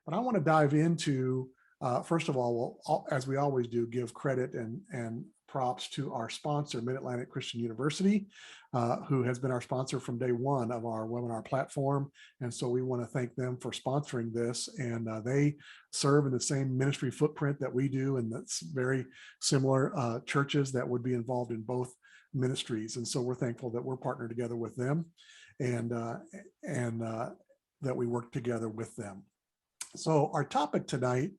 But I want to dive into, first of all, as we always do, give credit and props to our sponsor, Mid-Atlantic Christian University, who has been our sponsor from day one of our webinar platform. And so we want to thank them for sponsoring this. And they serve in the same ministry footprint that we do, and that's very similar churches that would be involved in both ministries. And so we're thankful that we're partnered together with them, and that we work together with them. So our topic tonight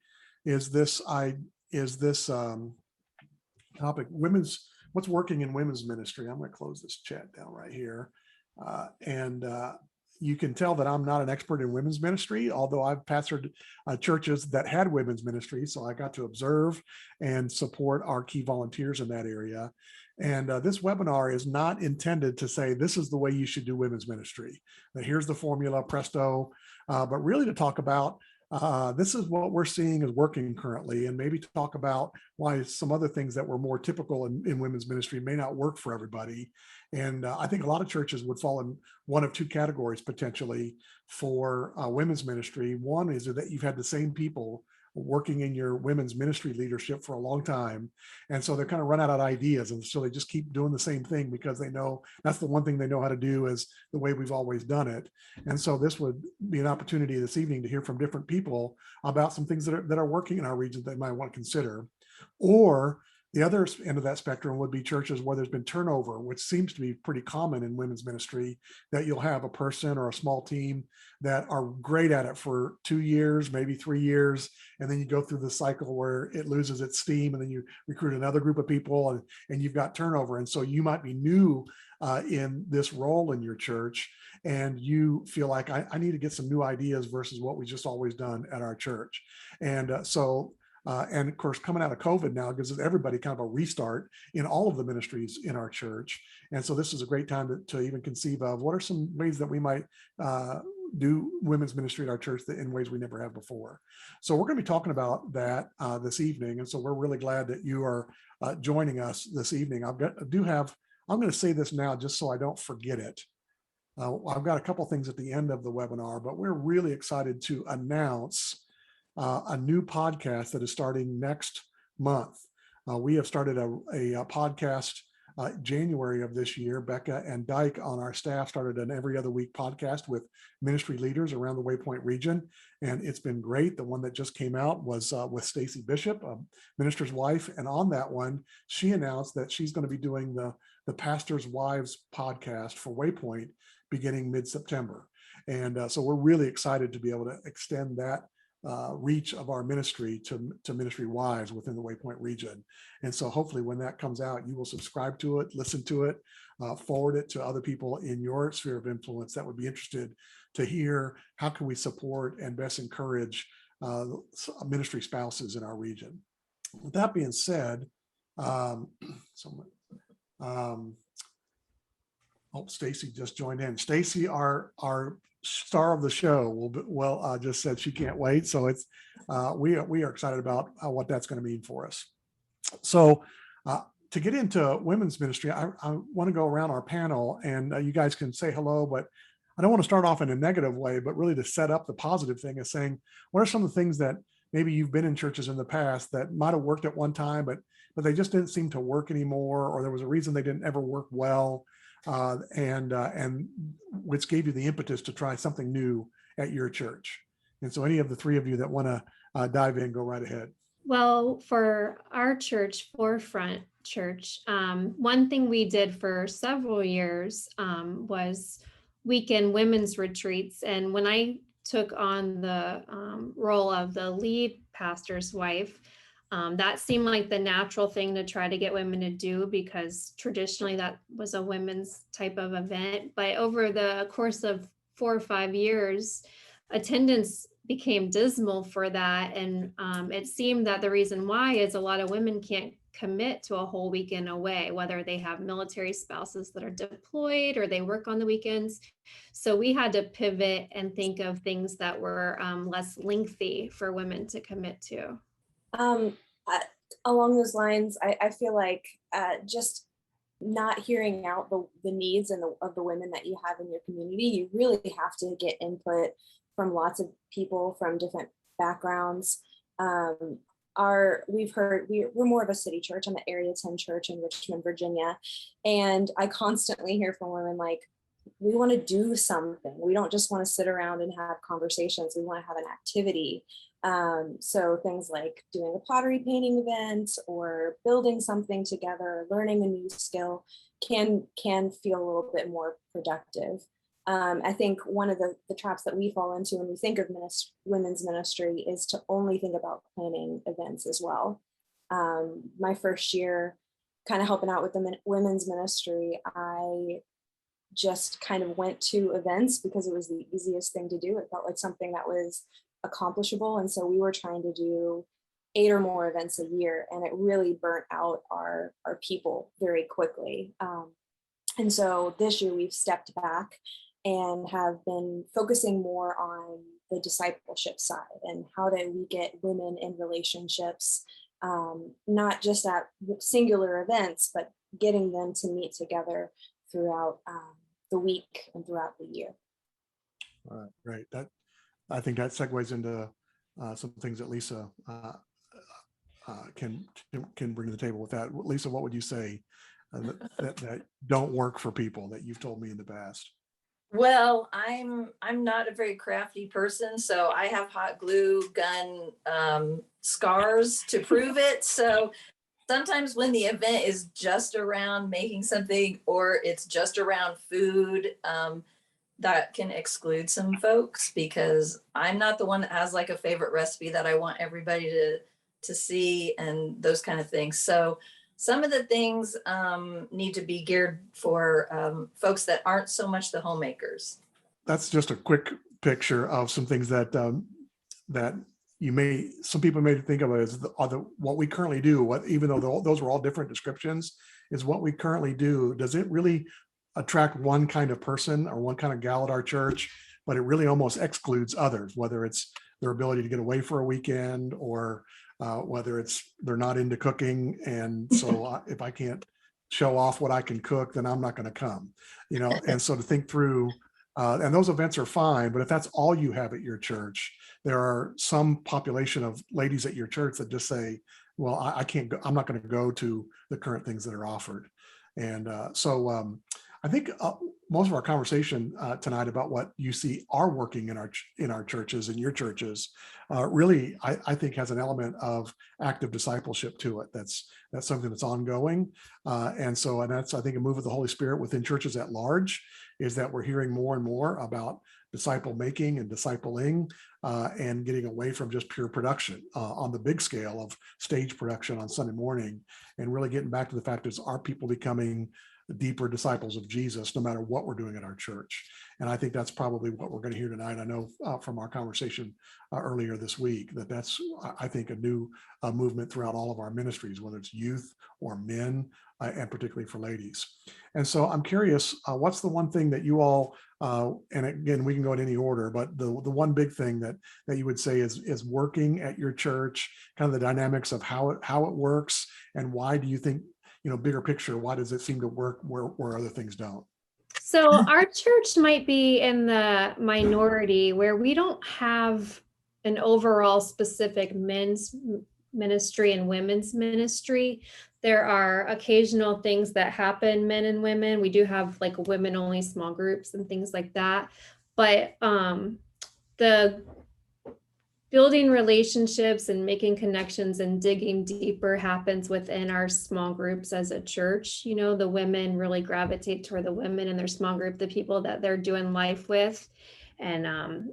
is this topic, what's working in women's ministry. I'm going to close this chat down right here. And you can tell that I'm not an expert in women's ministry, although I've pastored churches that had women's ministry. So I got to observe and support our key volunteers in that area. And this webinar is not intended to say, this is the way you should do women's ministry. Now, here's the formula, presto, but really to talk about this is what we're seeing is working currently, and maybe talk about why some other things that were more typical in women's ministry may not work for everybody. And I think a lot of churches would fall in one of two categories potentially for women's ministry. One is that you've had the same people working in your women's ministry leadership for a long time. And so they're kind of run out of ideas. And so they just keep doing the same thing because they know that's the one thing they know how to do, is the way we've always done it. And so this would be an opportunity this evening to hear from different people about some things that are working in our region that they might want to consider. Or the other end of that spectrum would be churches where there's been turnover, which seems to be pretty common in women's ministry, that you'll have a person or a small team that are great at it for 2 years, maybe 3 years, and then you go through the cycle where it loses its steam, and then you recruit another group of people, and you've got turnover. And so you might be new in this role in your church, and you feel like I need to get some new ideas versus what we've just always done at our church. And and of course, coming out of COVID now gives everybody kind of a restart in all of the ministries in our church. And so this is a great time to even conceive of what are some ways that we might do women's ministry at our church in ways we never have before. So we're going to be talking about that this evening. And so we're really glad that you are joining us this evening. I'm going to say this now just so I don't forget it. I've got a couple things at the end of the webinar, but we're really excited to announce a new podcast that is starting next month. We have started a podcast January of this year. Becca and Dyke on our staff started an every other week podcast with ministry leaders around the Waypoint region, and it's been great. The one that just came out was with Stacy Bishop, a minister's wife, and on that one, she announced that she's going to be doing the Pastor's Wives podcast for Waypoint beginning mid-September. And so we're really excited to be able to extend that reach of our ministry to ministry wives within the Waypoint region. And so hopefully when that comes out, you will subscribe to it, listen to it, forward it to other people in your sphere of influence that would be interested to hear how can we support and best encourage ministry spouses in our region. With that being said, Stacy just joined in. Stacy, our star of the show, just said she can't wait. So it's we are excited about what that's going to mean for us. So to get into women's ministry, I want to go around our panel, and you guys can say hello, but I don't want to start off in a negative way, but really to set up the positive thing is saying, what are some of the things that maybe you've been in churches in the past that might have worked at one time, but they just didn't seem to work anymore, or there was a reason they didn't ever work well, and which gave you the impetus to try something new at your church. And so any of the three of you that want to dive in, go right ahead. Well, for our church, Forefront Church, one thing we did for several years was weekend women's retreats. And when I took on the role of the lead pastor's wife, that seemed like the natural thing to try to get women to do, because traditionally that was a women's type of event. But over the course of 4 or 5 years, attendance became dismal for that. And it seemed that the reason why is a lot of women can't commit to a whole weekend away, whether they have military spouses that are deployed or they work on the weekends. So we had to pivot and think of things that were less lengthy for women to commit to. Along those lines, I feel like just not hearing out the needs of the women that you have in your community, you really have to get input from lots of people from different backgrounds. We're more of a city church. I'm an Area 10 church in Richmond, Virginia. And I constantly hear from women like, we want to do something. We don't just want to sit around and have conversations. We want to have an activity. So things like doing a pottery painting event or building something together, learning a new skill can feel a little bit more productive. I think one of the traps that we fall into when we think of women's ministry is to only think about planning events as well. My first year kind of helping out with the women's ministry, I just kind of went to events because it was the easiest thing to do. It felt like something that was accomplishable. And so we were trying to do 8 or more events a year, and it really burnt out our people very quickly. And so this year we've stepped back and have been focusing more on the discipleship side and how do we get women in relationships, not just at singular events, but getting them to meet together throughout the week and throughout the year. All right, great. I think that segues into some things that Lisa can bring to the table with that. Lisa, what would you say that don't work for people that you've told me in the past? Well, I'm not a very crafty person, so I have hot glue gun scars to prove it. So sometimes when the event is just around making something or it's just around food, that can exclude some folks because I'm not the one that has like a favorite recipe that I want everybody to see and those kind of things. So some of the things need to be geared for folks that aren't so much the homemakers. That's just a quick picture of some things that that some people may think of as what we currently do. Even though those were all different descriptions, is what we currently do. Does it really attract one kind of person or one kind of gal at our church, but it really almost excludes others, whether it's their ability to get away for a weekend or whether it's they're not into cooking. And so if I can't show off what I can cook, then I'm not going to come, and so to think through, and those events are fine, but if that's all you have at your church, there are some population of ladies at your church that just say, well, I can't go, I'm not going to go to the current things that are offered. And so I think most of our conversation tonight about what you see are working in our churches and your churches really, I think, has an element of active discipleship to it. That's something that's ongoing, and that's, I think, a move of the Holy Spirit within churches at large, is that we're hearing more and more about disciple making and discipling, and getting away from just pure production on the big scale of stage production on Sunday morning, and really getting back to the fact is, are people becoming deeper disciples of Jesus, no matter what we're doing at our church? And I think that's probably what we're going to hear tonight. I know from our conversation earlier this week that's, I think, a new movement throughout all of our ministries, whether it's youth or men, and particularly for ladies. And so I'm curious, what's the one thing that you all, and again, we can go in any order, but the one big thing that you would say is working at your church, kind of the dynamics of how it works, and why do you think, bigger picture, why does it seem to work where other things don't? So our church might be in the minority where we don't have an overall specific men's ministry and women's ministry. There are occasional things that happen, men and women. We do have like women only small groups and things like that. But the building relationships and making connections and digging deeper happens within our small groups as a church. The women really gravitate toward the women in their small group, the people that they're doing life with, and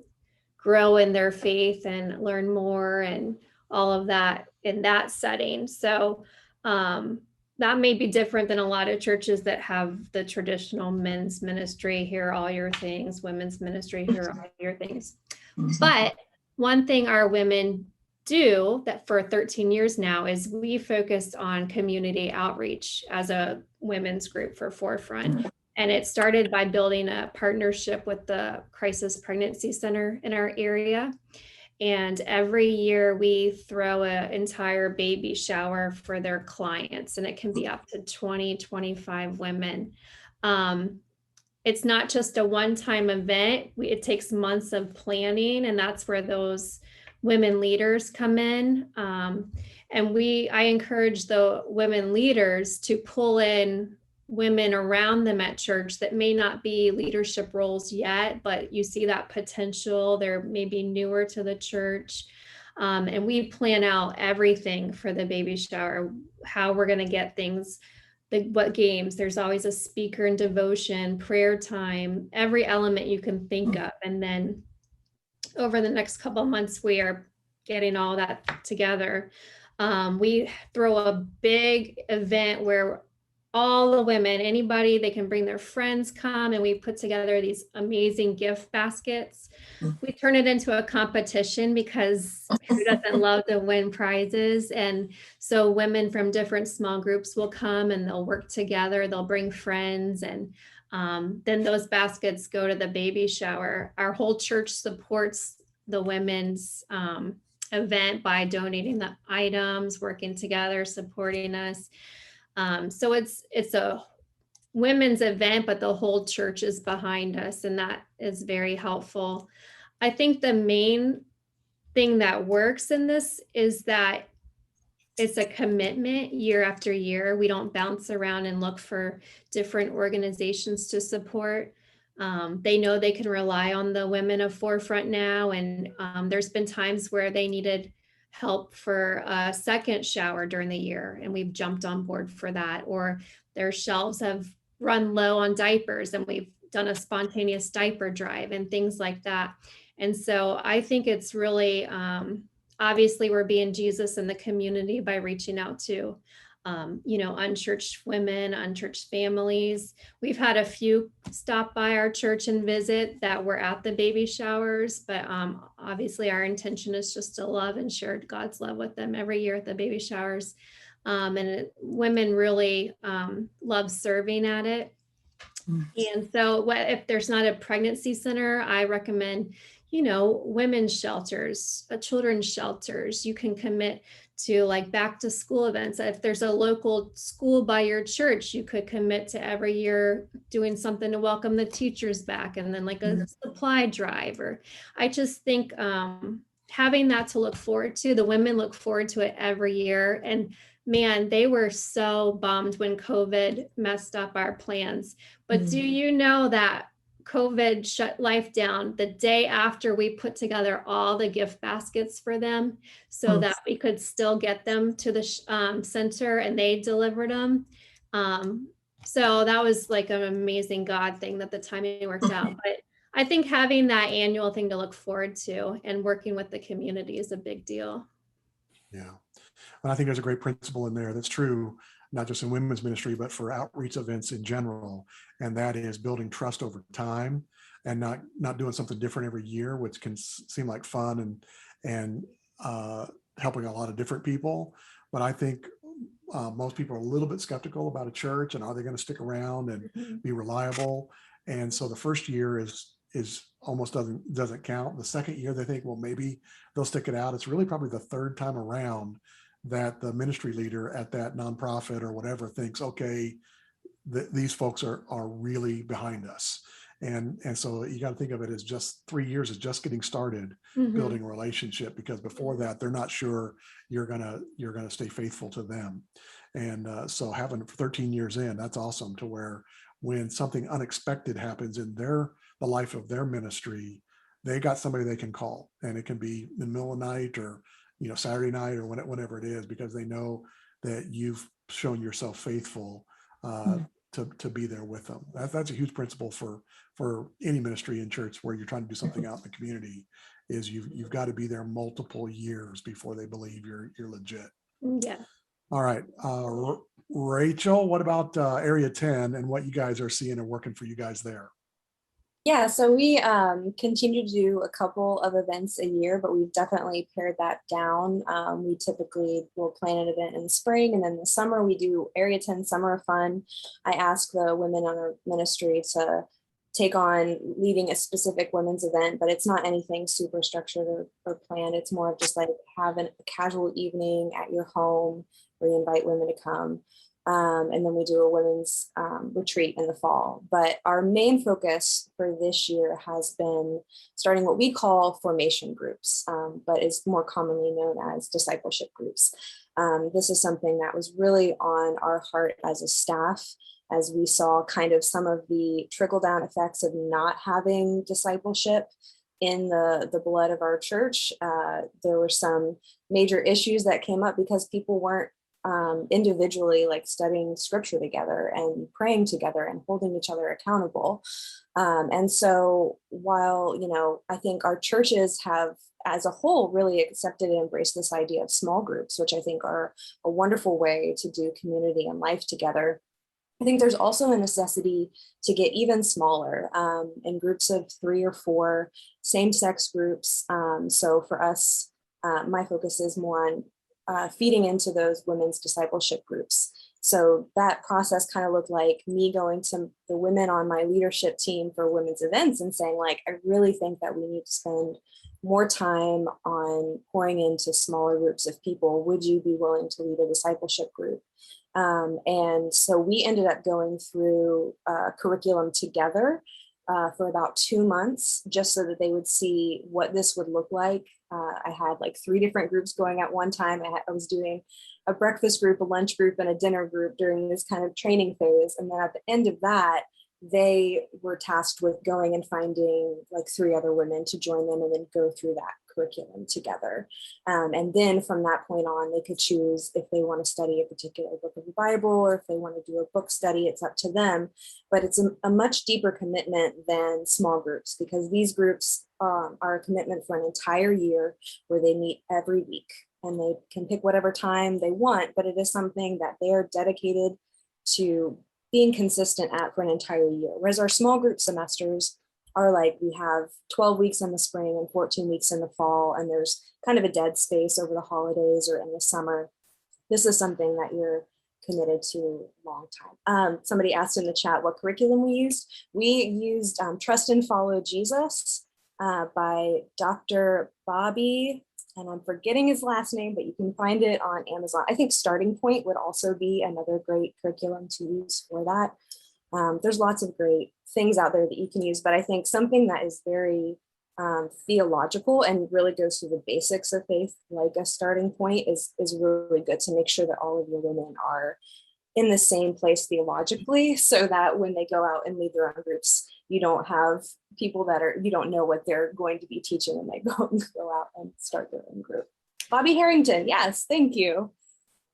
grow in their faith and learn more and all of that in that setting. So that may be different than a lot of churches that have the traditional men's ministry, here are all your things, women's ministry, here are all your things. But one thing our women do that for 13 years now is we focused on community outreach as a women's group for Forefront. And it started by building a partnership with the Crisis Pregnancy Center in our area. And every year we throw an entire baby shower for their clients, and it can be up to 20, 25 women. it's not just a one-time event. It takes months of planning, and that's where those women leaders come in. And I encourage the women leaders to pull in women around them at church that may not be leadership roles yet, but you see that potential. They're maybe newer to the church. And we plan out everything for the baby shower, how we're going to get things, what games. There's always a speaker and devotion, prayer time, every element you can think of. And then over the next couple of months, we are getting all that together. We throw a big event where all the women, anybody, they can bring their friends, come, and we put together these amazing gift baskets. We turn it into a competition because who doesn't love to win prizes? And so women from different small groups will come and they'll work together. They'll bring friends, and then those baskets go to the baby shower. Our whole church supports the women's event by donating the items, working together, supporting us. So it's a women's event, but the whole church is behind us, and that is very helpful. I think the main thing that works in this is that it's a commitment year after year. We don't bounce around and look for different organizations to support. They know they can rely on the women of Forefront now, and there's been times where they needed help for a second shower during the year, and we've jumped on board for that. Or their shelves have run low on diapers, and we've done a spontaneous diaper drive and things like that. And so I think it's really, obviously we're being Jesus in the community by reaching out to unchurched women, unchurched families. We've had a few stop by our church and visit that were at the baby showers, but obviously our intention is just to love and share God's love with them every year at the baby showers. Women really love serving at it. And so if there's not a pregnancy center, I recommend, women's shelters, children's shelters. You can commit to like back to school events. If there's a local school by your church, you could commit to every year doing something to welcome the teachers back, and then like a supply drive. Or I just think having that to look forward to. The women look forward to it every year. And man, they were so bummed when COVID messed up our plans. But do you know that COVID shut life down the day after we put together all the gift baskets for them so that we could still get them to the center, and they delivered them. So that was like an amazing God thing that the timing worked out. But I think having that annual thing to look forward to and working with the community is a big deal. Yeah. And I think there's a great principle in there that's true, not just in women's ministry, but for outreach events in general. And that is building trust over time, and not doing something different every year, which can seem like fun and helping a lot of different people. But I think most people are a little bit skeptical about a church, and are they going to stick around and be reliable? And so the first year is almost doesn't count. The second year they think, well, maybe they'll stick it out. It's really probably the third time around that the ministry leader at that nonprofit or whatever thinks, okay, these folks are really behind us. And so you got to think of it as just 3 years is just getting started building a relationship, because before that, they're not sure you're gonna stay faithful to them. And so having 13 years in, that's awesome, to where when something unexpected happens in the life of their ministry, they got somebody they can call, and it can be in the middle of the night or Saturday night or whenever it is, because they know that you've shown yourself faithful to be there with them. That's a huge principle for any ministry in church where you're trying to do something out in the community, is you've got to be there multiple years before they believe you're legit. Yeah. All right. Rachel, what about Area 10 and what you guys are seeing and working for you guys there? Yeah, so we continue to do a couple of events a year, but we've definitely pared that down. We typically will plan an event in the spring, and then the summer we do Area 10 Summer Fun. I ask the women on our ministry to take on leading a specific women's event, but it's not anything super structured or planned. It's more of just like having a casual evening at your home where you invite women to come. And then we do a women's retreat in the fall. But our main focus for this year has been starting what we call formation groups, but is more commonly known as discipleship groups. This is something that was really on our heart as a staff, as we saw kind of some of the trickle down effects of not having discipleship in the blood of our church. There were some major issues that came up because people weren't individually like studying scripture together and praying together and holding each other accountable. And so while, I think our churches have as a whole really accepted and embraced this idea of small groups, which I think are a wonderful way to do community and life together, I think there's also a necessity to get even smaller in groups of 3 or 4 same-sex groups. So for us, my focus is more on feeding into those women's discipleship groups. So that process kind of looked like me going to the women on my leadership team for women's events and saying, like, I really think that we need to spend more time on pouring into smaller groups of people. Would you be willing to lead a discipleship group? And so we ended up going through curriculum together for about 2 months, just so that they would see what this would look like. I had like 3 different groups going at one time. I was doing a breakfast group, a lunch group, and a dinner group during this kind of training phase. And then at the end of that, they were tasked with going and finding like 3 other women to join them and then go through that curriculum together. And then from that point on, they could choose if they want to study a particular book of the Bible or if they want to do a book study. It's up to them. But it's a much deeper commitment than small groups, because these groups are a commitment for an entire year where they meet every week and they can pick whatever time they want, but it is something that they are dedicated to being consistent at for an entire year. Whereas our small group semesters are like, we have 12 weeks in the spring and 14 weeks in the fall, and there's kind of a dead space over the holidays or in the summer. This is something that you're committed to a long time. Somebody asked in the chat what curriculum we used. We used Trust and Follow Jesus by Dr. Bobby, and I'm forgetting his last name, but you can find it on Amazon. I think Starting Point would also be another great curriculum to use for that. There's lots of great things out there that you can use, but I think something that is very theological and really goes through the basics of faith, like a Starting Point, is really good to make sure that all of your women are in the same place theologically, so that when they go out and lead their own groups, you don't have people that you don't know what they're going to be teaching when they go out and start their own group. Bobby Harrington, yes, thank you.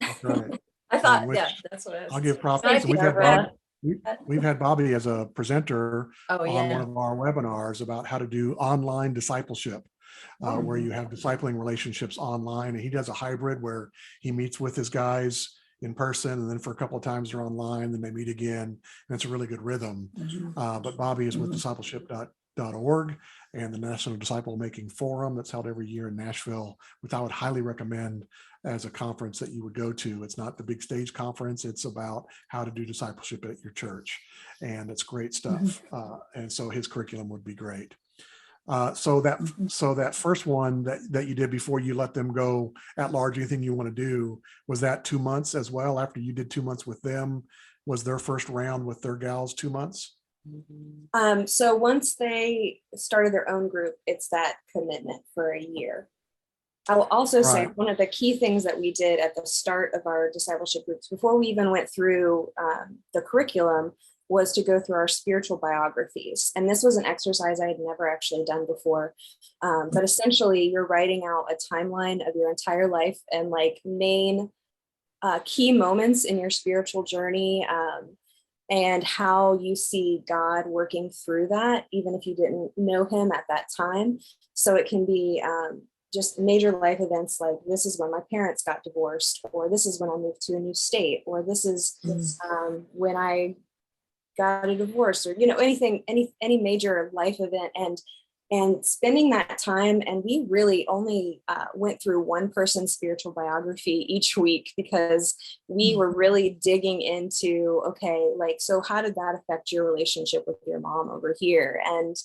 That's right. I thought, yeah, that's what I was. I'll give props. Thank you, Deborah. We've had Bobby as a presenter Oh, on yeah. one of our webinars about how to do online discipleship, where you have discipling relationships online. And he does a hybrid where he meets with his guys in person, and then for a couple of times they're online, then they meet again. And it's a really good rhythm. But Bobby is with discipleship.org and the National Disciple Making Forum that's held every year in Nashville, which I would highly recommend as a conference that you would go to. It's not the big stage conference. It's about how to do discipleship at your church. And it's great stuff. And so his curriculum would be great. So that first one that you did before you let them go at large, anything you want to do, was that 2 months as well? After you did 2 months with them, was their first round with their gals 2 months? So once they started their own group, it's that commitment for a year. I will also say one of the key things that we did at the start of our discipleship groups, before we even went through the curriculum, was to go through our spiritual biographies. And this was an exercise I had never actually done before. But essentially, you're writing out a timeline of your entire life and like main key moments in your spiritual journey, and how you see God working through that, even if you didn't know him at that time. So it can be just major life events like, this is when my parents got divorced, or this is when I moved to a new state, or this is when I got a divorce, or anything, any major life event, and spending that time. And we really only went through one person's spiritual biography each week, because we were really digging into, okay, like, so how did that affect your relationship with your mom over here? And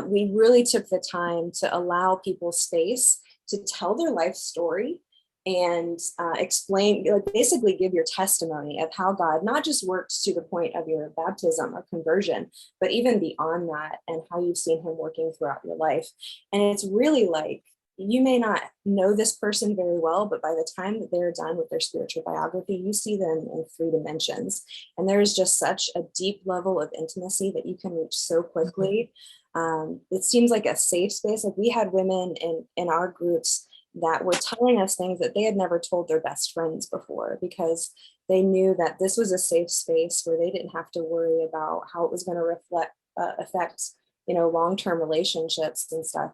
we really took the time to allow people space to tell their life story and explain, like basically give your testimony of how God not just works to the point of your baptism or conversion, but even beyond that, and how you've seen him working throughout your life. And it's really like, you may not know this person very well, but by the time that they're done with their spiritual biography, you see them in 3 dimensions. And there is just such a deep level of intimacy that you can reach so quickly. It seems like a safe space. Like we had women in our groups that were telling us things that they had never told their best friends before, because they knew that this was a safe space where they didn't have to worry about how it was going to affect, long-term relationships and stuff.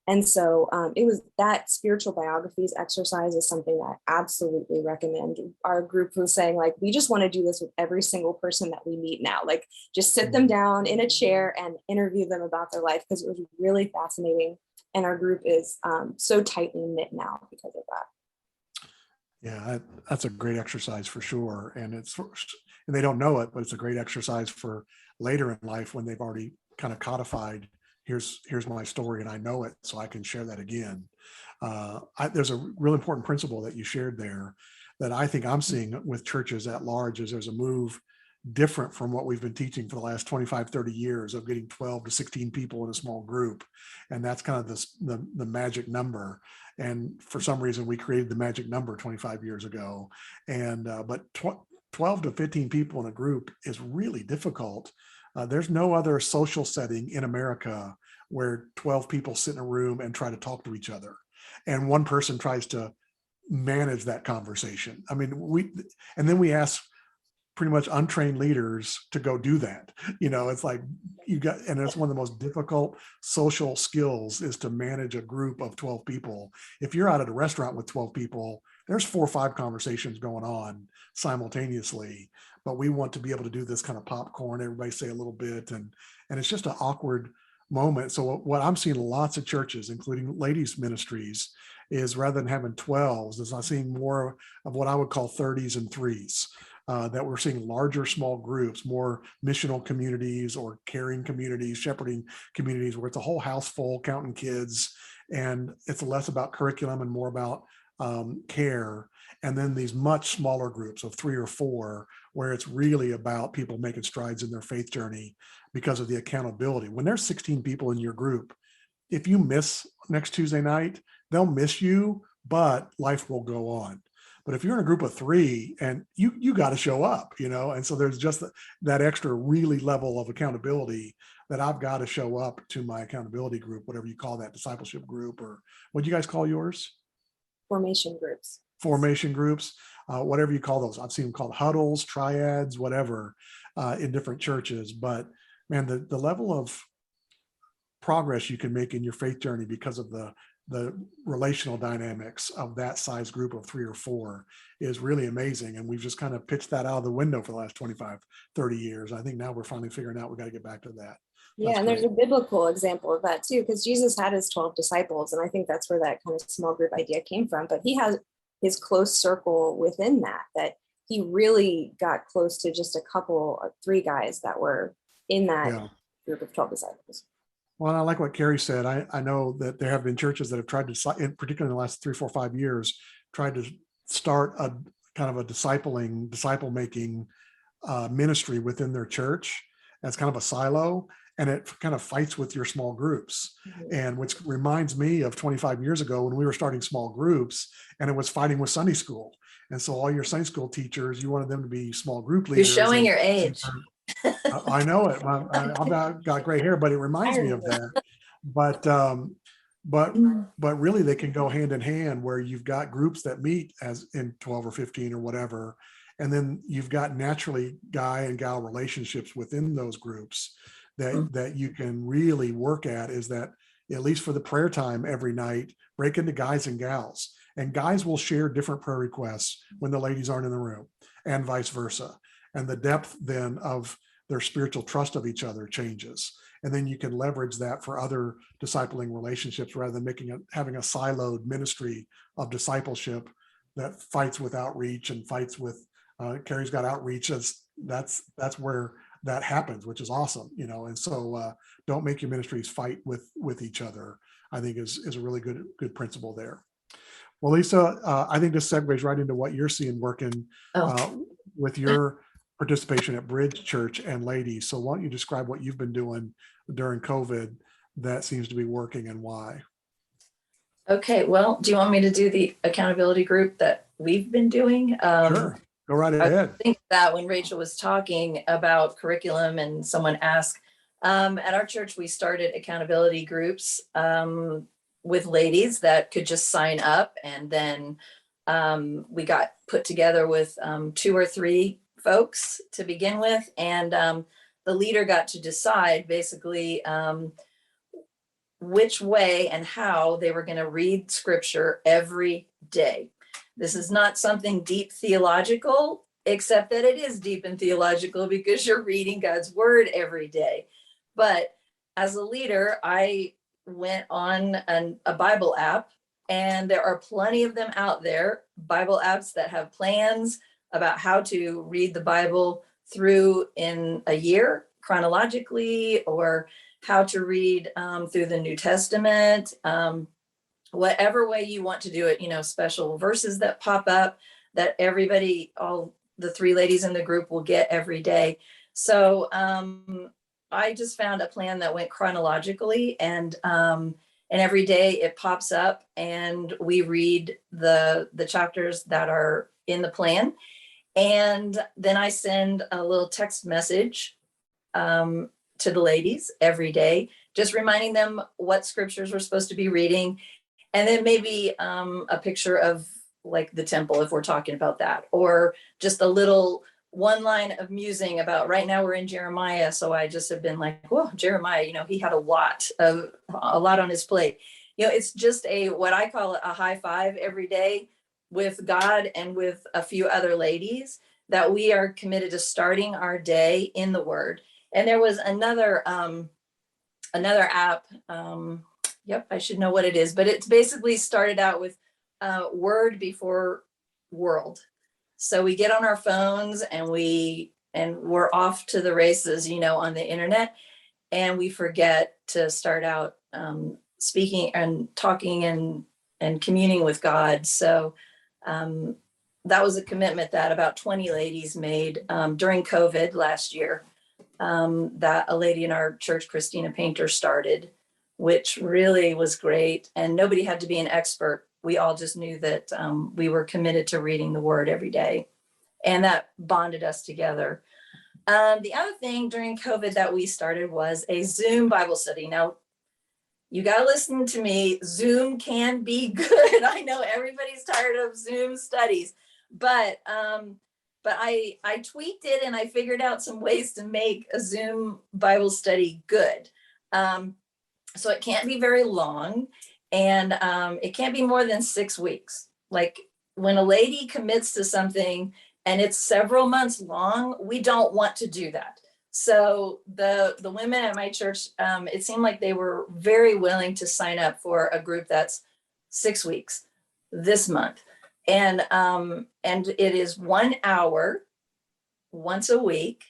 And so it was that spiritual biographies exercise is something that I absolutely recommend. Our group was saying, like, we just want to do this with every single person that we meet now. Like, just sit them down in a chair and interview them about their life, because it was really fascinating. And our group is so tightly knit now because of that. Yeah, that's a great exercise for sure. And and they don't know it, but it's a great exercise for later in life when they've already kind of codified, here's my story and I know it, so I can share that again. There's a real important principle that you shared there that I think I'm seeing with churches at large, is there's a move different from what we've been teaching for the last 25, 30 years of getting 12 to 16 people in a small group. And that's kind of the magic number. And for some reason, we created the magic number 25 years ago. And but 12 to 15 people in a group is really difficult. There's no other social setting in America where 12 people sit in a room and try to talk to each other, and one person tries to manage that conversation. I mean, and then we ask pretty much untrained leaders to go do that. It's like and it's one of the most difficult social skills, is to manage a group of 12 people. If you're out at a restaurant with 12 people, there's 4 or 5 conversations going on simultaneously, but we want to be able to do this kind of popcorn, everybody say a little bit, and it's just an awkward moment. So what I'm seeing lots of churches, including ladies ministries, is rather than having 12s, is I'm seeing more of what I would call 30s and 3s. That we're seeing larger small groups, more missional communities or caring communities, shepherding communities, where it's a whole house full counting kids, and it's less about curriculum and more about care. And then these much smaller groups of 3 or 4, where it's really about people making strides in their faith journey because of the accountability. When there's 16 people in your group, if you miss next Tuesday night, they'll miss you, but life will go on. But if you're in a group of 3 and you got to show up, and so there's just that extra really level of accountability that I've got to show up to my accountability group, whatever you call that, discipleship group, or what do you guys call yours? Formation groups. Formation groups, whatever you call those. I've seen them called huddles, triads, whatever, in different churches. But man, the level of progress you can make in your faith journey because of the relational dynamics of that size group of 3 or 4 is really amazing. And we've just kind of pitched that out of the window for the last 25, 30 years. I think now we're finally figuring out we got to get back to that. Yeah, and there's a biblical example of that too, because Jesus had his 12 disciples, and I think that's where that kind of small group idea came from. But he has his close circle within that he really got close to just a couple of 3 guys that were in that group of 12 disciples. Well, I like what Carrie said. I know that there have been churches that have tried to, particularly in the last 3, 4, 5 years, tried to start a kind of a disciple making ministry within their church as kind of a silo, and it kind of fights with your small groups. Mm-hmm. And which reminds me of 25 years ago when we were starting small groups, and it was fighting with Sunday school. And so all your Sunday school teachers, you wanted them to be small group leaders. You're showing your age. I know it. I've got gray hair, but it reminds me of that. But really, they can go hand in hand, where you've got groups that meet as in 12 or 15 or whatever, and then you've got naturally guy and gal relationships within those groups that you can really work at. Is that, at least for the prayer time every night, break into guys and gals, and guys will share different prayer requests when the ladies aren't in the room, and vice versa. And the depth then of their spiritual trust of each other changes. And then you can leverage that for other discipling relationships, rather than having a siloed ministry of discipleship that fights with outreach and fights with, Carrie's got outreach. That's where that happens, which is awesome, And so don't make your ministries fight with each other, I think is a really good principle there. Well, Lisa, I think this segues right into what you're seeing working with your participation at Bridge Church and Ladies. So why don't you describe what you've been doing during COVID that seems to be working and why? Okay, well, do you want me to do the accountability group that we've been doing? Sure, go right I ahead. think that when Rachel was talking about curriculum and someone asked, at our church, we started accountability groups with ladies that could just sign up. And then we got put together with 2 or 3 folks to begin with. And the leader got to decide basically which way and how they were going to read scripture every day. This is not something deep theological, except that it is deep and theological because you're reading God's word every day. But as a leader, I went on a Bible app, and there are plenty of them out there, Bible apps that have plans about how to read the Bible through in a year chronologically, or how to read through the New Testament, whatever way you want to do it, special verses that pop up that everybody, all the 3 ladies in the group will get every day. So I just found a plan that went chronologically, and every day it pops up and we read the chapters that are in the plan. And then I send a little text message to the ladies every day, just reminding them what scriptures we're supposed to be reading. And then maybe a picture of like the temple, if we're talking about that, or just a little one line of musing about, right now we're in Jeremiah. So I just have been like, whoa, Jeremiah, he had a lot on his plate. It's just what I call a high five every day with God and with a few other ladies, that we are committed to starting our day in the word. And there was another app. Yep, I should know what it is, but it's basically started out with word before world. So we get on our phones and we're off to the races, on the internet, and we forget to start out speaking and talking and communing with God. So that was a commitment that about 20 ladies made during COVID last year, that a lady in our church, Christina Painter, started, which really was great. And nobody had to be an expert. We all just knew that we were committed to reading the word every day. And that bonded us together. The other thing during COVID that we started was a Zoom Bible study. Now, you got to listen to me. Zoom can be good. I know everybody's tired of Zoom studies, but I tweaked it and I figured out some ways to make a Zoom Bible study good. So it can't be very long, and it can't be more than 6 weeks. Like when a lady commits to something and it's several months long, we don't want to do that. So the women at my church, it seemed like they were very willing to sign up for a group that's 6 weeks this month. And it is 1 hour once a week.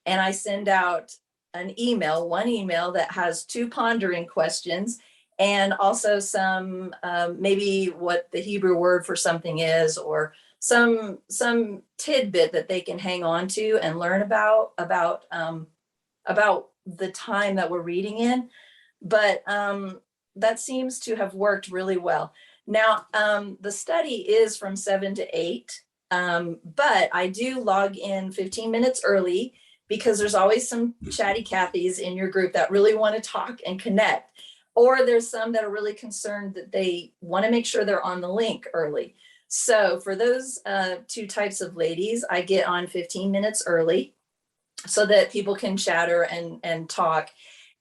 And I send out one email that has 2 pondering questions, and also some maybe what the Hebrew word for something is, or some tidbit that they can hang on to and learn about the time that we're reading in. But that seems to have worked really well. Now, the study is from 7 to 8, but I do log in 15 minutes early, because there's always some chatty Cathys in your group that really want to talk and connect. Or there's some that are really concerned that they want to make sure they're on the link early. So for those 2 types of ladies, I get on 15 minutes early so that people can chatter and talk.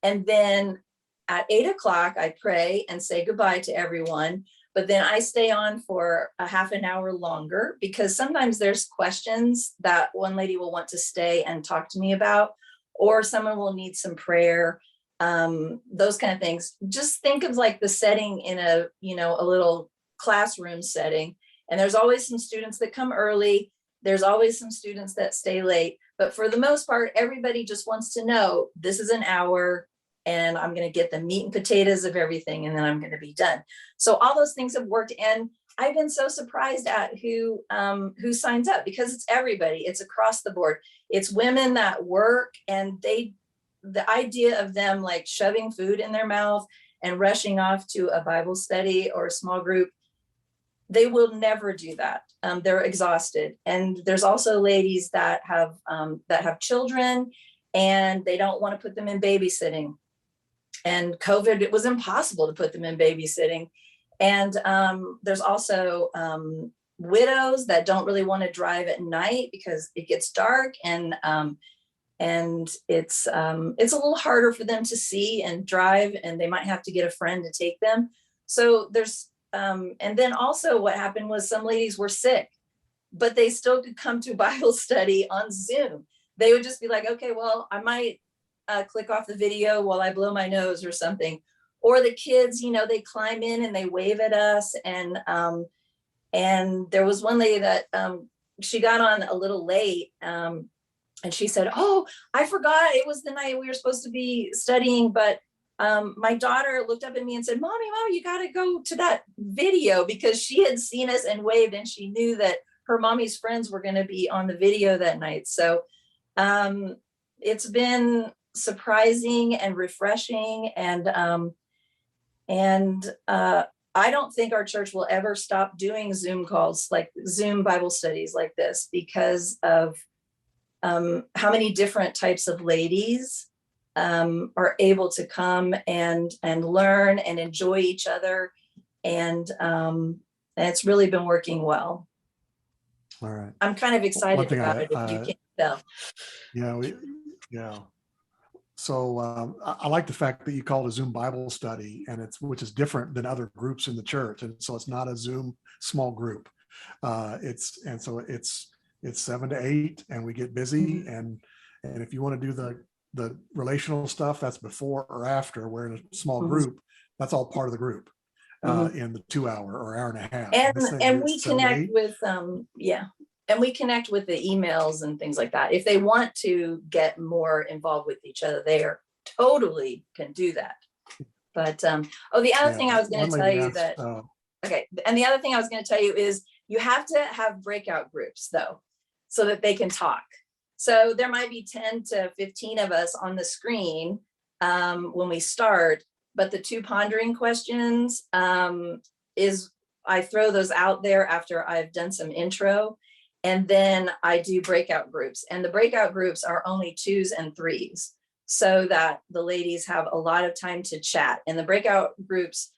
And then at 8 o'clock, I pray and say goodbye to everyone. But then I stay on for a half an hour longer, because sometimes there's questions that one lady will want to stay and talk to me about, or someone will need some prayer, those kind of things. Just think of like the setting in a little classroom setting. And there's always some students that come early. There's always some students that stay late. But for the most part, everybody just wants to know, this is an hour, and I'm going to get the meat and potatoes of everything, and then I'm going to be done. So all those things have worked. And I've been so surprised at who signs up, because it's everybody. It's across the board. It's women that work, and the idea of them like shoving food in their mouth and rushing off to a Bible study or a small group, they will never do that. They're exhausted. And there's also ladies that have children, and they don't want to put them in babysitting. And COVID, it was impossible to put them in babysitting. And there's also widows that don't really want to drive at night because it gets dark, and it's a little harder for them to see and drive, and they might have to get a friend to take them. So there's and then also what happened was some ladies were sick, but they still could come to Bible study on Zoom. They would just be like, okay, well, I might click off the video while I blow my nose or something. Or the kids, they climb in and they wave at us. And there was one lady that she got on a little late, and she said, oh, I forgot it was the night we were supposed to be studying, but my daughter looked up at me and said, Mommy, you got to go to that video, because she had seen us and waved, and she knew that her mommy's friends were going to be on the video that night. So it's been surprising and refreshing. And I don't think our church will ever stop doing Zoom calls, like Zoom Bible studies like this, because of how many different types of ladies are able to come and learn and enjoy each other. And it's really been working well. All right. I'm kind of excited about it, if you can't tell. Yeah. So I like the fact that you call it a Zoom Bible study, and which is different than other groups in the church. And so it's not a Zoom small group. It's 7 to 8, and we get busy. And if you want to do the relational stuff, that's before or after. We're in a small group. That's all part of the group in the 2 hour or hour and a half. And we connect with and we connect with the emails and things like that. If they want to get more involved with each other, they are totally can do that. But the other thing I was going to tell you and the other thing I was going to tell you is you have to have breakout groups, though, so that they can talk. So there might be 10 to 15 of us on the screen when we start, but the 2 pondering questions is I throw those out there after I've done some intro, and then I do breakout groups, and the breakout groups are only 2s and 3s, so that the ladies have a lot of time to chat. And the breakout groups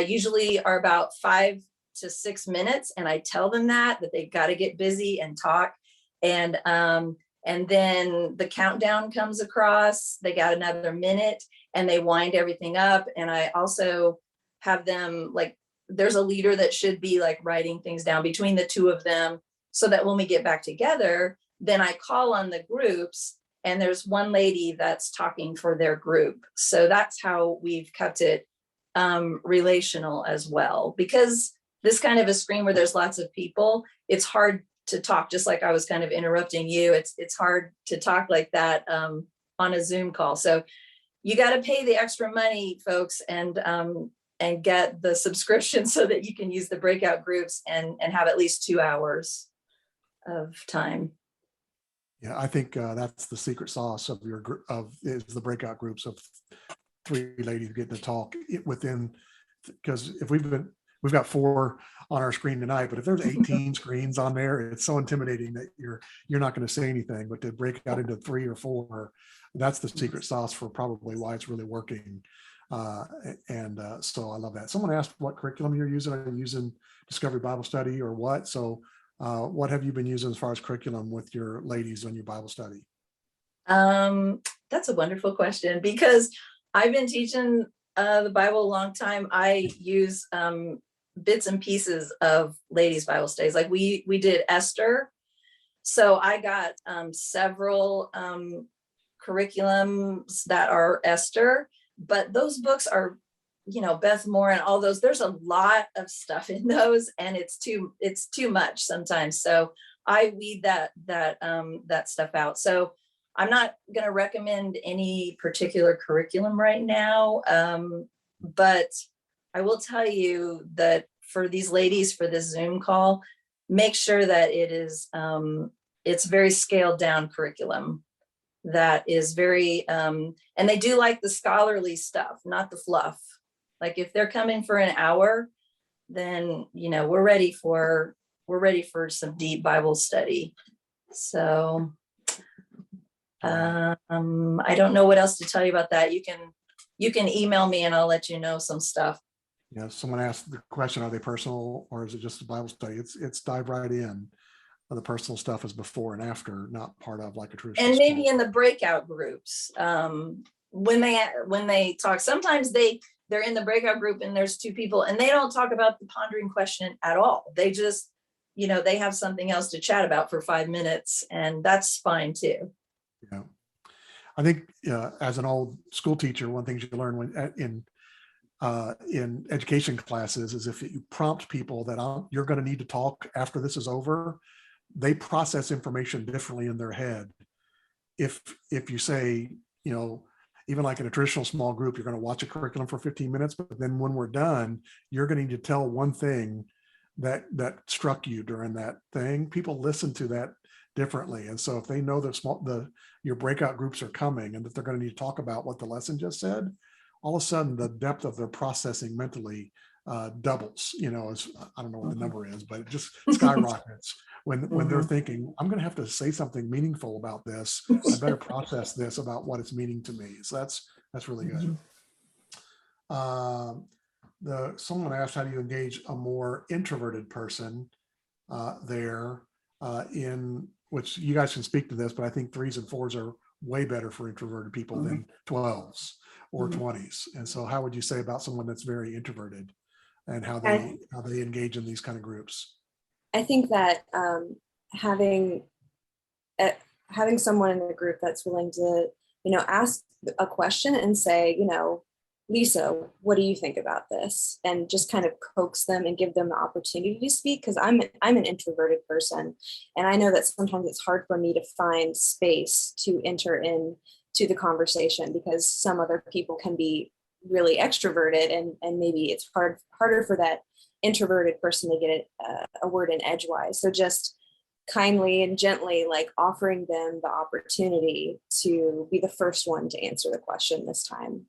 usually are about 5 to 6 minutes, and I tell them that they've got to get busy and talk. And then the countdown comes across, they got another minute, and they wind everything up. And I also have them, like, there's a leader that should be like writing things down between the 2 of them, so that when we get back together, then I call on the groups, and there's one lady that's talking for their group. So that's how we've kept it relational as well, because this kind of a screen where there's lots of people, it's hard to talk, just like I was kind of interrupting you. It's hard to talk like that on a Zoom call. So you got to pay the extra money, folks, and get the subscription so that you can use the breakout groups and have at least 2 hours of time. Yeah, I think that's the secret sauce of your group is the breakout groups of 3 ladies getting to talk within, because if we've got 4 on our screen tonight, but if there's 18 screens on there, it's so intimidating that you're not going to say anything. But to break out into 3 or 4, that's the secret sauce for probably why it's really working. So I love that. Someone asked what curriculum you're using. Are you using Discovery Bible Study or what? So what have you been using as far as curriculum with your ladies on your Bible study? That's a wonderful question, because I've been teaching the Bible a long time. I use bits and pieces of ladies' Bible studies. Like we did Esther. So I got several curriculums that are Esther, but those books are, Beth Moore and all those, there's a lot of stuff in those, and it's too much sometimes. So I weed that stuff out. So I'm not going to recommend any particular curriculum right now. But I will tell you that for these ladies for this Zoom call, make sure that it is, it's very scaled down curriculum that is very, and they do like the scholarly stuff, not the fluff. Like if they're coming for an hour, then, you know, we're ready for some deep Bible study. So I don't know what else to tell you about that. You can email me and I'll let you know some stuff. Yeah, someone asked the question, are they personal or is it just a Bible study? It's dive right in. The personal stuff is before and after, not part of like a traditional. And maybe in the breakout groups, when they talk, sometimes they're in the breakout group and there's two people and they don't talk about the pondering question at all. They just, you know, they have something else to chat about for 5 minutes, and that's fine too. Yeah, I think as an old school teacher, one thing you learn when in education classes is if you prompt people that you're going to need to talk after this is over, they process information differently in their head. If you say, you know, even like in a traditional small group, you're going to watch a curriculum for 15 minutes, but then when we're done, you're going to need to tell one thing that struck you during that thing. People listen to that differently. And so if they know that your breakout groups are coming and that they're going to need to talk about what the lesson just said, all of a sudden the depth of their processing mentally doubles, you know, I don't know what the number is, but it just skyrockets when they're thinking, I'm going to have to say something meaningful about this. I better process this about what it's meaning to me. So that's really good. Someone asked, how do you engage a more introverted person there in which you guys can speak to this, but I think 3s and 4s are way better for introverted people than 12s or 20s. And so how would you say about someone that's very introverted and how they engage in these kind of groups? I think that having someone in the group that's willing to, you know, ask a question and say, you know, Lisa, what do you think about this? And just kind of coax them and give them the opportunity to speak, because I'm an introverted person, and I know that sometimes it's hard for me to find space to enter into the conversation because some other people can be really extroverted, and maybe it's harder for that introverted person to get a word in edgewise. So just kindly and gently, like offering them the opportunity to be the first one to answer the question this time.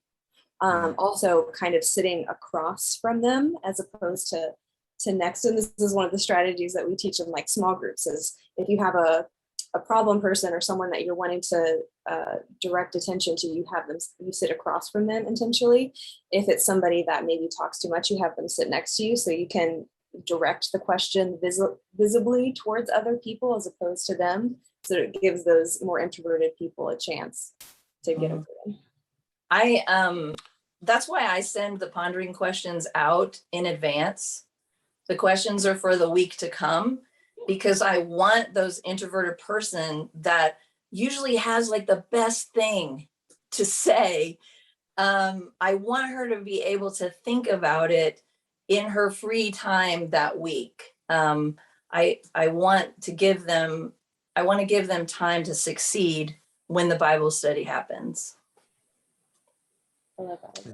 Also kind of sitting across from them as opposed to next. And this is one of the strategies that we teach in like small groups, is if you have a problem person or someone that you're wanting to direct attention to, you sit across from them intentionally. If it's somebody that maybe talks too much, you have them sit next to you so you can direct the question visibly towards other people as opposed to them. So it gives those more introverted people a chance to get over them. That's why I send the pondering questions out in advance. The questions are for the week to come, because I want those introverted person that usually has like the best thing to say. I want her to be able to think about it in her free time that week. I want to give them time to succeed when the Bible study happens. I love that. Yeah.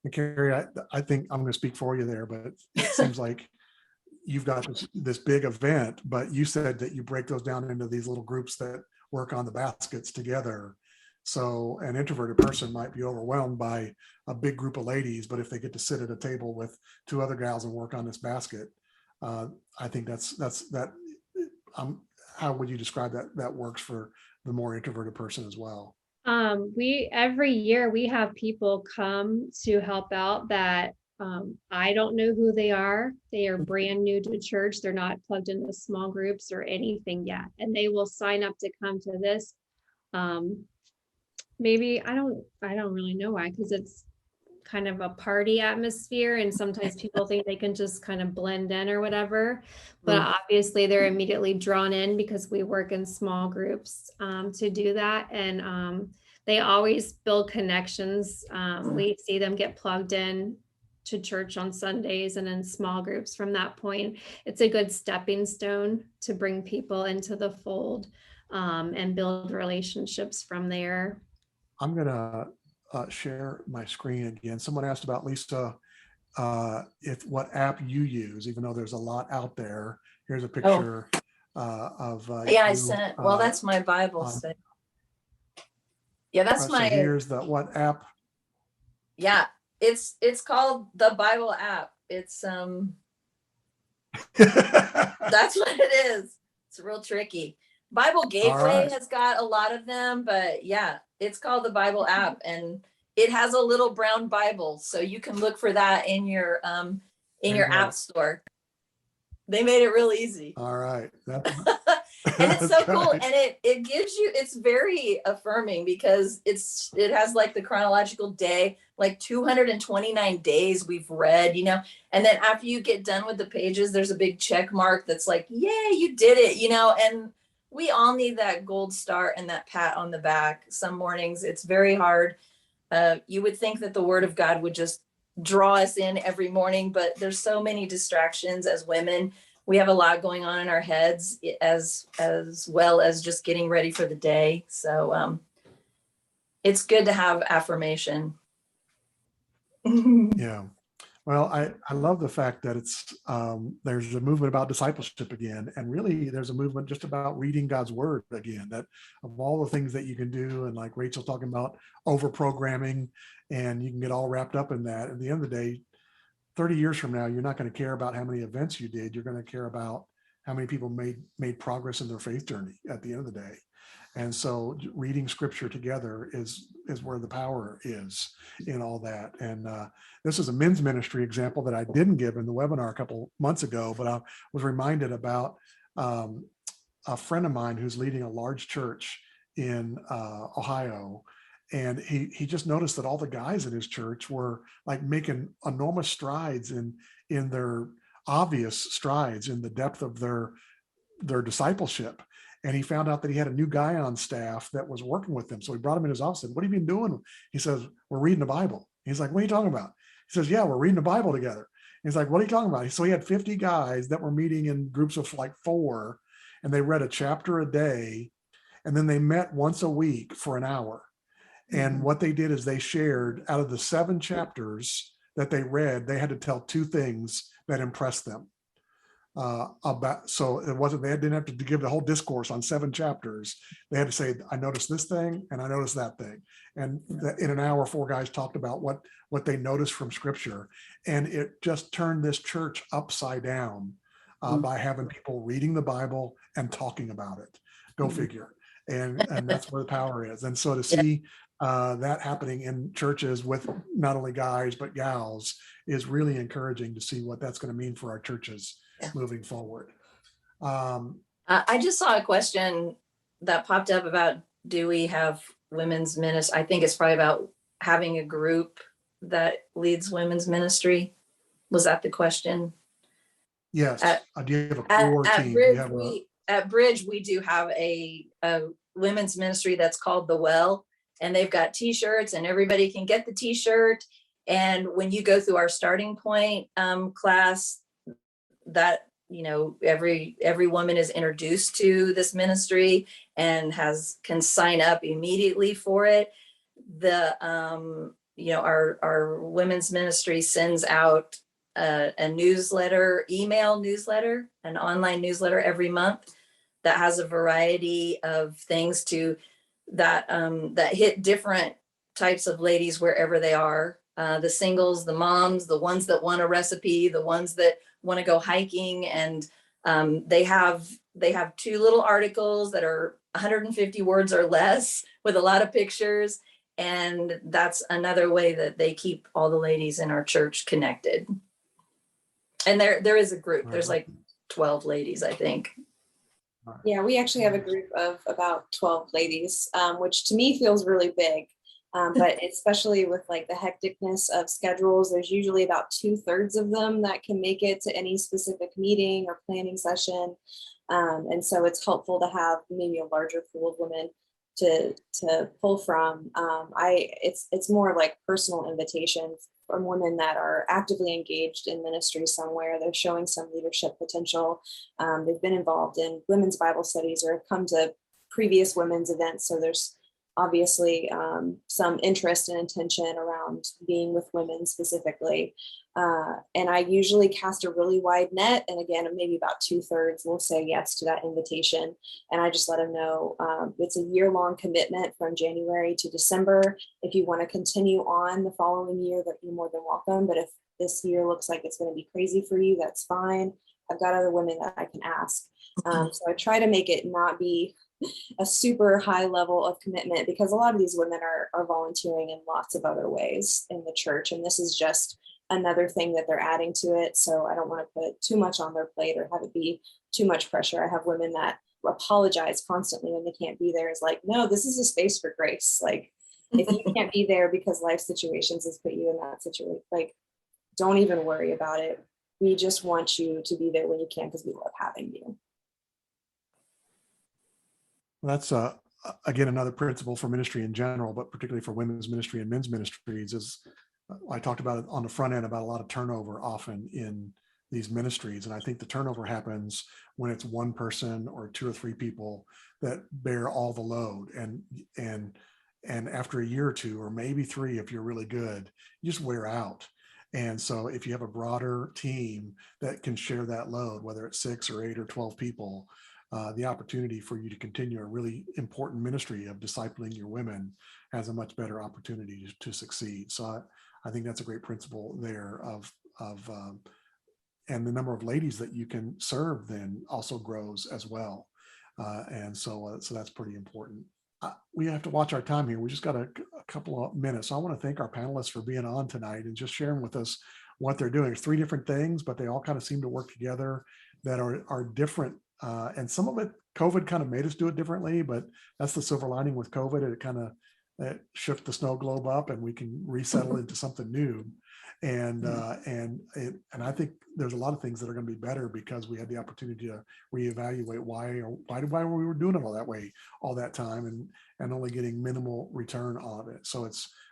And Carrie, I think I'm going to speak for you there, but it seems like you've got this big event, but you said that you break those down into these little groups that work on the baskets together. So an introverted person might be overwhelmed by a big group of ladies, but if they get to sit at a table with 2 other gals and work on this basket, I think that's how would you describe that works for the more introverted person as well? Every year we have people come to help out that I don't know who they are. They are brand new to church. They're not plugged into small groups or anything yet. And they will sign up to come to this. Maybe I don't really know why, because it's kind of a party atmosphere and sometimes people think they can just kind of blend in or whatever, but obviously they're immediately drawn in because we work in small groups to do that. And they always build connections. We see them get plugged in to church on Sundays and in small groups. From that point, it's a good stepping stone to bring people into the fold and build relationships from there. I'm going to share my screen again. Someone asked about, Lisa, if what app you use, even though there's a lot out there. Here's a Oh, picture of yeah, I you. sent, well, that's my Bible on- study. Yeah, that's So my, here's the what app. yeah, it's called the Bible app. It's, All that's what it is. It's real tricky. Bible Gateway right. has got a lot of them, but yeah, it's called the Bible app, and it has a little brown Bible, so you can look for that in your There you app go. store. They made it real easy. All right. And it's That's so cool, right. and it gives you, it's very affirming because it has like the chronological day, like 229 days we've read, and then after you get done with the pages, there's a big check mark that's like, yeah, you did it, and we all need that gold star and that pat on the back. Some mornings it's very hard. You would think that the word of God would just draw us in every morning, but there's so many distractions as women. We have a lot going on in our heads as well as just getting ready for the day. So it's good to have affirmation. Yeah. Well, I love the fact that there's a movement about discipleship again, and really there's a movement just about reading God's word again, that of all the things that you can do, and like Rachel's talking about over programming, and you can get all wrapped up in that. At the end of the day, 30 years from now, you're not going to care about how many events you did. You're going to care about how many people made progress in their faith journey at the end of the day. And so reading scripture together is where the power is in all that. And this is a men's ministry example that I didn't give in the webinar a couple months ago, but I was reminded about a friend of mine who's leading a large church in Ohio. And he just noticed that all the guys in his church were like making enormous strides in their obvious strides in the depth of their discipleship. And he found out that he had a new guy on staff that was working with them. So he brought him in his office and said, "What have you been doing?" He says, "We're reading the Bible." He's like, "What are you talking about?" He says, "Yeah, we're reading the Bible together." He's like, "What are you talking about?" So he had 50 guys that were meeting in groups of like 4, and they read a chapter a day. And then they met once a week for an hour. And what they did is they shared, out of the 7 chapters that they read, they had to tell 2 things that impressed them. So it wasn't, they didn't have to give the whole discourse on 7 chapters. They had to say, "I noticed this thing and I noticed that thing." And in an hour, 4 guys talked about what they noticed from scripture. And it just turned this church upside down by having people reading the Bible and talking about it. Go figure. And that's where the power is. And so to see that happening in churches with not only guys, but gals is really encouraging to see what that's going to mean for our churches moving forward. I just saw a question that popped up about, do we have women's ministry? I think it's probably about having a group that leads women's ministry. Was that the question? Yes. Do you have a core At team? Bridge, at Bridge, we do have a women's ministry that's called The Well, and they've got t-shirts, and everybody can get the t-shirt. And when you go through our starting point class, that every woman is introduced to this ministry and can sign up immediately for it. The our women's ministry sends out a email newsletter, an online newsletter every month that has a variety of things that hit different types of ladies wherever they are. The singles, the moms, the ones that want a recipe, the ones that want to go hiking. And they have 2 little articles that are 150 words or less with a lot of pictures. And that's another way that they keep all the ladies in our church connected. And there is a group. There's like 12 ladies, I think. Yeah, we actually have a group of about 12 ladies, which to me feels really big. But especially with like the hecticness of schedules, there's usually about 2/3 of them that can make it to any specific meeting or planning session. And so it's helpful to have maybe a larger pool of women to pull from. It's more like personal invitations from women that are actively engaged in ministry somewhere. They're showing some leadership potential. They've been involved in women's Bible studies or have come to previous women's events. So there's obviously some interest and intention around being with women specifically. And I usually cast a really wide net. And again, maybe about 2/3 will say yes to that invitation. And I just let them know it's a year-long commitment from January to December. If you want to continue on the following year, that you're more than welcome. But if this year looks like it's going to be crazy for you, that's fine. I've got other women that I can ask. So I try to make it not be a super high level of commitment, because a lot of these women are volunteering in lots of other ways in the church. And this is just another thing that they're adding to it. So I don't want to put too much on their plate or have it be too much pressure. I have women that apologize constantly when they can't be there. It's like, no, this is a space for grace. Like, if you can't be there because life situations has put you in that situation, like, don't even worry about it. We just want you to be there when you can, because we love having you. That's again, another principle for ministry in general, but particularly for women's ministry and men's ministries is, I talked about it on the front end about a lot of turnover often in these ministries. And I think the turnover happens when it's one person or 2 or 3 people that bear all the load. And after a year or 2, or maybe 3, if you're really good, you just wear out. And so if you have a broader team that can share that load, whether it's 6 or 8 or 12 people, the opportunity for you to continue a really important ministry of discipling your women has a much better opportunity to succeed. So I think that's a great principle there of and the number of ladies that you can serve then also grows as well. And so that's pretty important. We have to watch our time here. We just got a couple of minutes. So I want to thank our panelists for being on tonight and just sharing with us what they're doing. It's 3 different things, but they all kind of seem to work together that are different. And some of it, COVID kind of made us do it differently, but that's the silver lining with COVID. It kind of shift the snow globe up and we can resettle into something new. And I think there's a lot of things that are going to be better because we had the opportunity to reevaluate why were we doing it all that way all that time and only getting minimal return on it. So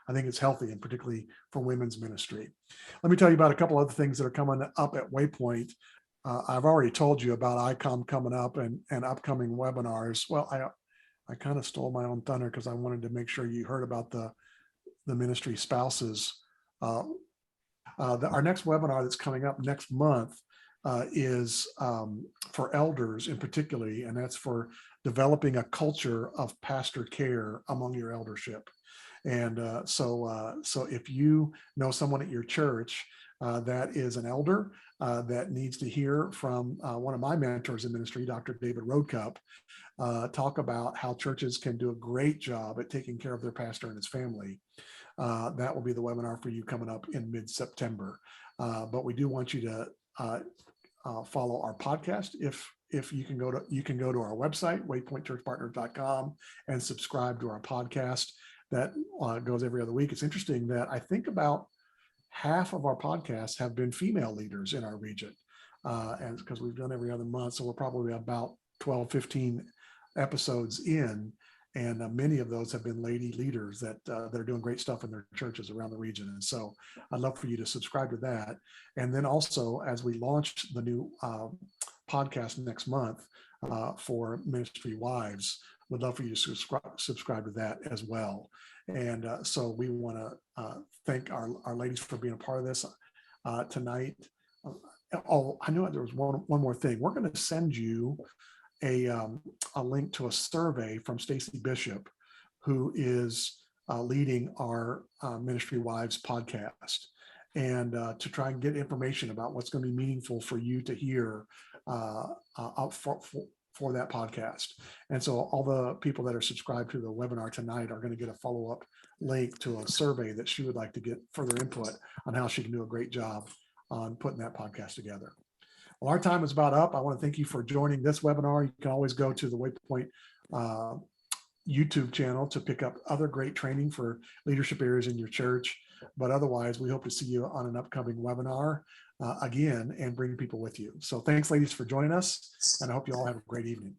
I think it's healthy, and particularly for women's ministry. Let me tell you about a couple other things that are coming up at Waypoint. I've already told you about ICOM coming up and upcoming webinars. Well, I kind of stole my own thunder because I wanted to make sure you heard about the ministry spouses. Our next webinar that's coming up next month is for elders in particularly, and that's for developing a culture of pastor care among your eldership. And so if you know someone at your church that is an elder that needs to hear from one of my mentors in ministry, Dr. David Roadcup, talk about how churches can do a great job at taking care of their pastor and his family. That will be the webinar for you coming up in mid-September. But we do want you to follow our podcast. If you can go to our website, waypointchurchpartners.com, and subscribe to our podcast. That goes every other week. It's interesting that I think about half of our podcasts have been female leaders in our region, and because we've done every other month, so we're probably about 12, 15 episodes in, and many of those have been lady leaders that are doing great stuff in their churches around the region. And so I'd love for you to subscribe to that. And then also, as we launch the new podcast next month for Ministry Wives, would love for you to subscribe to that as well. And so we want to thank our ladies for being a part of this tonight. I know there was one more thing. We're going to send you a link to a survey from Stacy Bishop, who is leading our Ministry Wives podcast, and to try and get information about what's going to be meaningful for you to hear for that podcast. And so all the people that are subscribed to the webinar tonight are going to get a follow-up link to a survey that she would like to get further input on how she can do a great job on putting that podcast together. Well, our time is about up. I want to thank you for joining this webinar. You can always go to the Waypoint YouTube channel to pick up other great training for leadership areas in your church. But otherwise, we hope to see you on an upcoming webinar again and bring people with you. So thanks, ladies, for joining us, and I hope you all have a great evening.